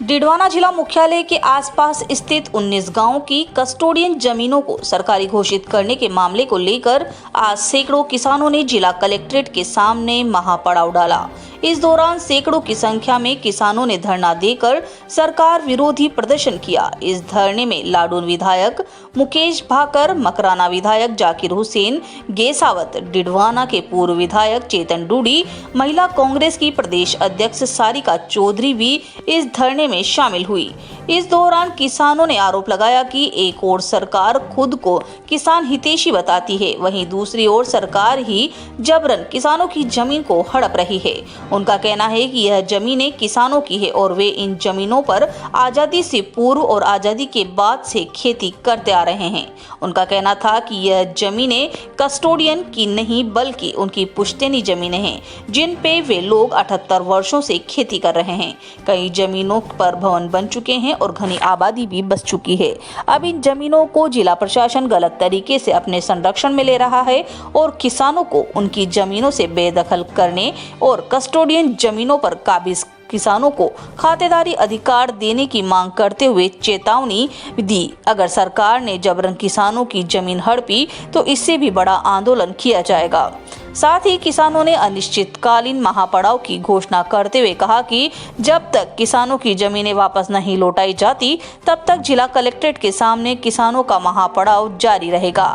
डिडवाना जिला मुख्यालय के आसपास स्थित 19 गांवों की कस्टोडियन जमीनों को सरकारी घोषित करने के मामले को लेकर आज सैकड़ों किसानों ने जिला कलेक्ट्रेट के सामने महापड़ाव डाला। इस दौरान सैकड़ों की संख्या में किसानों ने धरना देकर सरकार विरोधी प्रदर्शन किया। इस धरने में लाडून विधायक मुकेश भाकर, मकराना विधायक जाकिर हुसैन गेसावत, डिडवाना के पूर्व विधायक चेतन डूडी, महिला कांग्रेस की प्रदेश अध्यक्ष सारिका चौधरी भी इस धरने में शामिल हुई। इस दौरान किसानों ने आरोप लगाया कि एक ओर सरकार खुद को किसान हितैषी बताती है, वहीं दूसरी ओर सरकार ही जबरन किसानों की जमीन को हड़प रही है। उनका कहना है कि यह जमीनें किसानों की है और वे इन जमीनों पर आज़ादी से पूर्व और आज़ादी के बाद से खेती करते आ रहे हैं। उनका कहना था कि यह जमीनें कस्टोडियन की नहीं बल्कि उनकी पुश्तैनी जमीनें हैं, जिन पे वे लोग 78 वर्षों से खेती कर रहे हैं। कई जमीनों पर भवन बन चुके हैं और घनी आबादी भी बस चुकी है। अब इन जमीनों को जिला प्रशासन गलत तरीके से अपने संरक्षण में ले रहा है और किसानों को उनकी जमीनों से बेदखल करने और कस्टोडियन जमीनों पर काबिज किसानों को खातेदारी अधिकार देने की मांग करते हुए चेतावनी दी। अगर सरकार ने जबरन किसानों की जमीन हड़पी तो इससे भी बड़ा आंदोलन किया जाएगा। साथ ही किसानों ने अनिश्चितकालीन महापड़ाव की घोषणा करते हुए कहा कि जब तक किसानों की जमीनें वापस नहीं लौटाई जाती तब तक जिला कलेक्ट्रेट के सामने किसानों का महापड़ाव जारी रहेगा।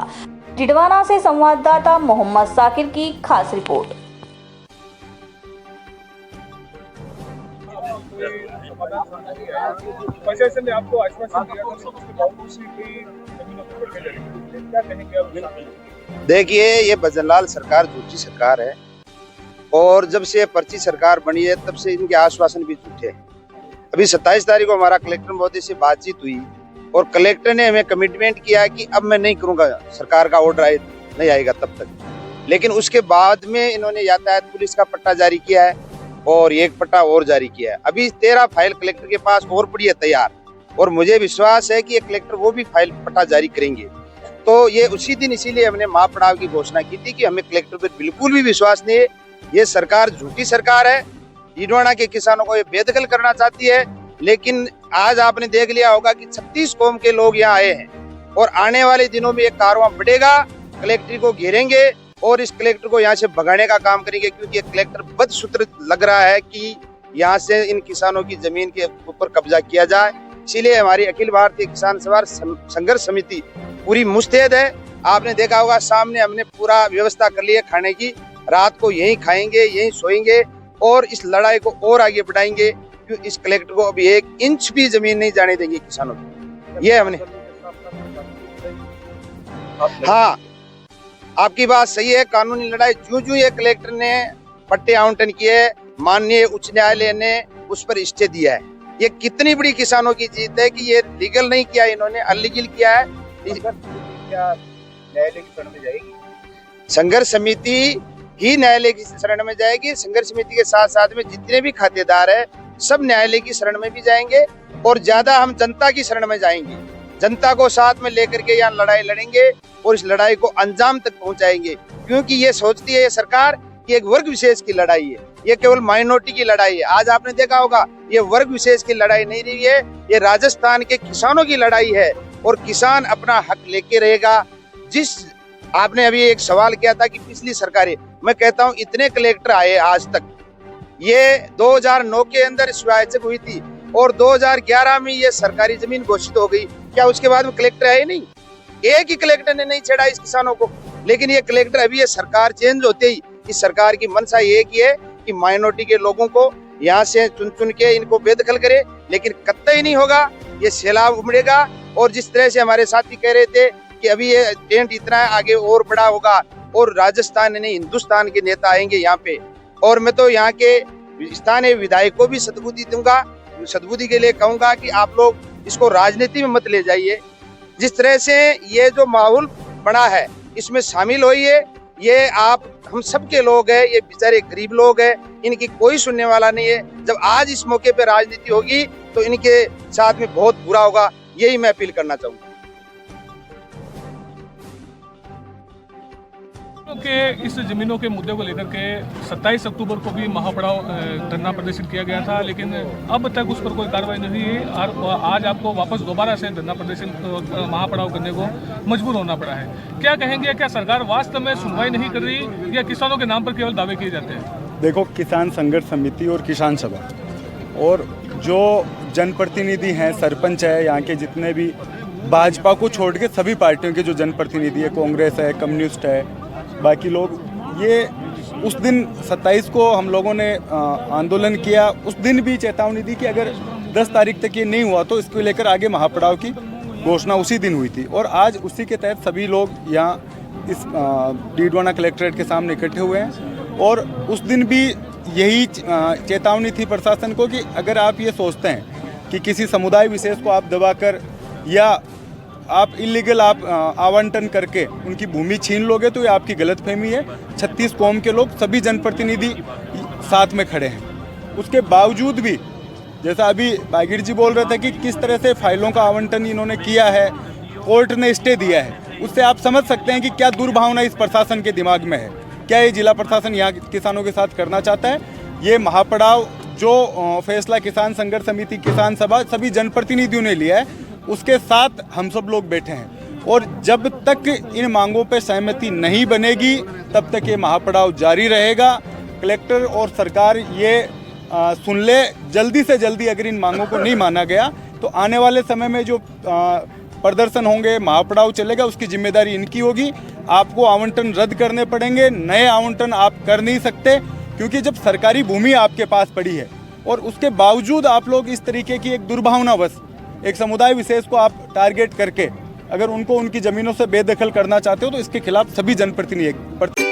डिडवाना से संवाददाता मोहम्मद साकिर की खास रिपोर्ट। प्रशासन ने आपको आश्वासन दिया था, उसके बावजूद भी जमीनों को बढ़ने लगी, क्या कहेंगे आप? देखिए, ये भजनलाल सरकार झूठी सरकार है और जब से पर्ची सरकार बनी है तब से इनके आश्वासन भी झूठे हैं। अभी 27 तारीख को हमारा कलेक्टर महोदय से बातचीत हुई और कलेक्टर ने हमें कमिटमेंट किया कि अब मैं नहीं करूंगा, सरकार का ऑर्डर नहीं आएगा तब तक। लेकिन उसके बाद में इन्होंने यातायात पुलिस का पट्टा जारी किया है और एक पट्टा और जारी किया है। अभी 13 फाइल कलेक्टर के पास और पड़ी है तैयार और मुझे विश्वास है कि ये कलेक्टर वो भी फाइल पट्टा जारी करेंगे। तो ये उसी दिन इसीलिए हमने महापड़ाव की घोषणा की थी कि हमें कलेक्टर पर बिल्कुल भी विश्वास नहीं है। ये सरकार झूठी सरकार है, डिडवाना के किसानों को ये बेदखल करना चाहती है। लेकिन आज आपने देख लिया होगा कि 36 कौम के लोग यहाँ आए हैं और आने वाले दिनों में एक कारवां बढ़ेगा, कलेक्टर को घेरेंगे और इस कलेक्टर को यहाँ से भगाने का काम करेंगे, क्योंकि ये कलेक्टर बदसूत्र लग रहा है कि यहाँ से इन किसानों की जमीन के ऊपर कब्जा किया जाए। इसीलिए हमारी अखिल भारतीय किसान सभा संघर्ष समिति पूरी मुस्तैद है। आपने देखा होगा सामने हमने पूरा व्यवस्था कर ली है खाने की, रात को यहीं खाएंगे, यहीं सोएंगे और इस लड़ाई को और आगे बढ़ाएंगे। क्यों इस कलेक्टर को अभी 1 इंच भी जमीन नहीं जाने देंगे किसानों को। ये हमने हाँ, आपकी बात सही है। कानूनी लड़ाई जो ये कलेक्टर ने पट्टे आवंटन किए, माननीय उच्च न्यायालय ने उस पर स्टे दिया है। ये कितनी बड़ी किसानों की जीत है कि ये लीगल नहीं किया, इन्होंने अनलीगल किया है। क्या न्यायालय की शरण में जाएगी? संघर्ष समिति ही न्यायालय की शरण में जाएगी। संघर्ष समिति के साथ साथ में जितने भी खातेदार है सब न्यायालय की शरण में भी जाएंगे और ज्यादा हम जनता की शरण में जाएंगे। जनता को साथ में लेकर के यहाँ लड़ाई लड़ेंगे और इस लड़ाई को अंजाम तक पहुंचाएंगे, क्योंकि ये सोचती है ये सरकार कि एक वर्ग विशेष की लड़ाई है, ये केवल माइनॉरिटी की लड़ाई है। आज आपने देखा होगा ये वर्ग विशेष की लड़ाई नहीं रही है, ये राजस्थान के किसानों की लड़ाई है और किसान अपना हक लेके रहेगा। जिस आपने अभी एक सवाल किया था कि पिछली सरकारें, मैं कहता हूँ इतने कलेक्टर आए आज तक, ये 2009 के अंदर स्वायत्तक हुई थी और 2011 में ये सरकारी जमीन घोषित हो गई। क्या उसके बाद में कलेक्टर आए नहीं? एक ही कलेक्टर ने नहीं छेड़ा इस किसानों को। लेकिन ये कलेक्टर अभी ये सरकार चेंज होते ही इस सरकार की मंशा एक ही है कि माइनॉरिटी के लोगों को यहाँ से चुन चुन के इनको बेदखल करे। लेकिन कतई नहीं होगा, ये सैलाब उमड़ेगा। और जिस तरह से हमारे साथी कह रहे थे कि अभी ये टेंट इतना है, आगे और बड़ा होगा और राजस्थान नहीं हिंदुस्तान के नेता आएंगे यहाँ पे। और मैं तो यहाँ के स्थानीय विधायक को भी सद्बुद्धि दूंगा, सद्बुद्धि के लिए कहूंगा कि आप लोग इसको राजनीति में मत ले जाइए। जिस तरह से ये जो माहौल बना है इसमें शामिल होइए। ये आप हम सब के लोग हैं, ये बेचारे गरीब लोग हैं, इनकी कोई सुनने वाला नहीं है। जब आज इस मौके पे राजनीति होगी तो इनके साथ में बहुत बुरा होगा, यही मैं अपील करना चाहूंगा। के इस जमीनों के मुद्दे को लेकर के 27 अक्टूबर को भी महापड़ाव धरना प्रदर्शन किया गया था, लेकिन अब तक उस पर कोई कार्रवाई नहीं हुई और आज आपको वापस दोबारा से धरना प्रदर्शन महापड़ाव करने को मजबूर होना पड़ा है। क्या कहेंगे, क्या सरकार वास्तव में सुनवाई नहीं कर रही या किसानों के नाम पर केवल दावे किए जाते हैं? देखो, किसान संघर्ष समिति और किसान सभा और जो जनप्रतिनिधि हैं, सरपंच है, यहाँ के जितने भी भाजपा को छोड़ के सभी पार्टियों के जो जनप्रतिनिधि है, कांग्रेस है, कम्युनिस्ट है, बाकी लोग, ये उस दिन 27 को हम लोगों ने आंदोलन किया। उस दिन भी चेतावनी दी कि अगर 10 तारीख तक ये नहीं हुआ तो इसको लेकर आगे महापड़ाव की घोषणा उसी दिन हुई थी। और आज उसी के तहत सभी लोग यहाँ इस डीडवाना कलेक्ट्रेट के सामने इकट्ठे हुए हैं। और उस दिन भी यही चेतावनी थी प्रशासन को कि अगर आप ये सोचते हैं कि किसी समुदाय विशेष को आप दबाकर या आप इलीगल आप आवंटन करके उनकी भूमि छीन लोगे तो ये आपकी गलतफहमी है। 36 कौम के लोग, सभी जनप्रतिनिधि साथ में खड़े हैं। उसके बावजूद भी, जैसा अभी बागिर जी बोल रहे थे कि किस तरह से फाइलों का आवंटन इन्होंने किया है, कोर्ट ने स्टे दिया है, उससे आप समझ सकते हैं कि क्या दुर्भावना इस प्रशासन के दिमाग में है। क्या ये जिला प्रशासन यहाँ किसानों के साथ करना चाहता है? ये महापड़ाव जो फैसला किसान संघर्ष समिति, किसान सभा, सभी जनप्रतिनिधियों ने लिया है, उसके साथ हम सब लोग बैठे हैं। और जब तक इन मांगों पर सहमति नहीं बनेगी तब तक ये महापड़ाव जारी रहेगा। कलेक्टर और सरकार ये सुन ले, जल्दी से जल्दी अगर इन मांगों को नहीं माना गया तो आने वाले समय में जो प्रदर्शन होंगे, महापड़ाव चलेगा, उसकी जिम्मेदारी इनकी होगी। आपको आवंटन रद्द करने पड़ेंगे, नए आवंटन आप कर नहीं सकते, क्योंकि जब सरकारी भूमि आपके पास पड़ी है और उसके बावजूद आप लोग इस तरीके की एक दुर्भावनावश एक समुदाय विशेष को आप टारगेट करके अगर उनको उनकी ज़मीनों से बेदखल करना चाहते हो तो इसके खिलाफ सभी जनप्रतिनिधि